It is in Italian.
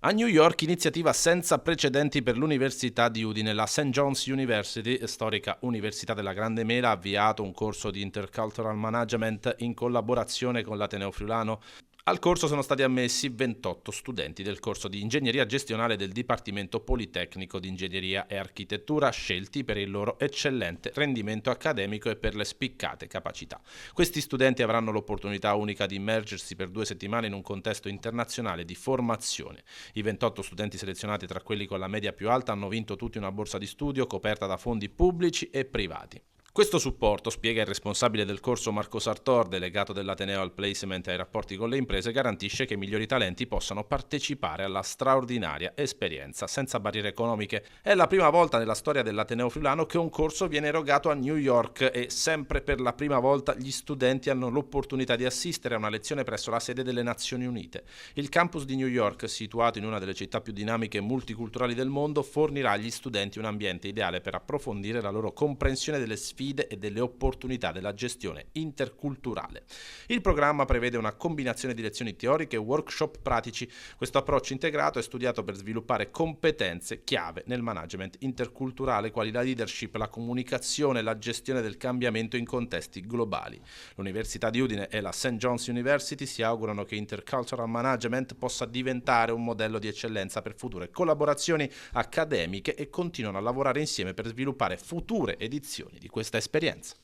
A New York, iniziativa senza precedenti per l'Università di Udine. La St. John's University, storica Università della Grande Mela, ha avviato un corso di Intercultural Management in collaborazione con l'Ateneo Friulano. Al corso sono stati ammessi 28 studenti del corso di Ingegneria Gestionale del Dipartimento Politecnico di Ingegneria e Architettura, scelti per il loro eccellente rendimento accademico e per le spiccate capacità. Questi studenti avranno l'opportunità unica di immergersi per 2 settimane in un contesto internazionale di formazione. I 28 studenti selezionati tra quelli con la media più alta hanno vinto tutti una borsa di studio coperta da fondi pubblici e privati. Questo supporto, spiega il responsabile del corso Marco Sartor, delegato dell'Ateneo al placement e ai rapporti con le imprese, garantisce che i migliori talenti possano partecipare alla straordinaria esperienza senza barriere economiche. È la prima volta nella storia dell'Ateneo Friulano che un corso viene erogato a New York e sempre per la prima volta gli studenti hanno l'opportunità di assistere a una lezione presso la sede delle Nazioni Unite. Il campus di New York, situato in una delle città più dinamiche e multiculturali del mondo, fornirà agli studenti un ambiente ideale per approfondire la loro comprensione delle sfide e delle opportunità della gestione interculturale. Il programma prevede una combinazione di lezioni teoriche e workshop pratici. Questo approccio integrato è studiato per sviluppare competenze chiave nel management interculturale, quali la leadership, la comunicazione e la gestione del cambiamento in contesti globali. L'Università di Udine e la St. John's University si augurano che Intercultural Management possa diventare un modello di eccellenza per future collaborazioni accademiche e continuano a lavorare insieme per sviluppare future edizioni di questa esperienza.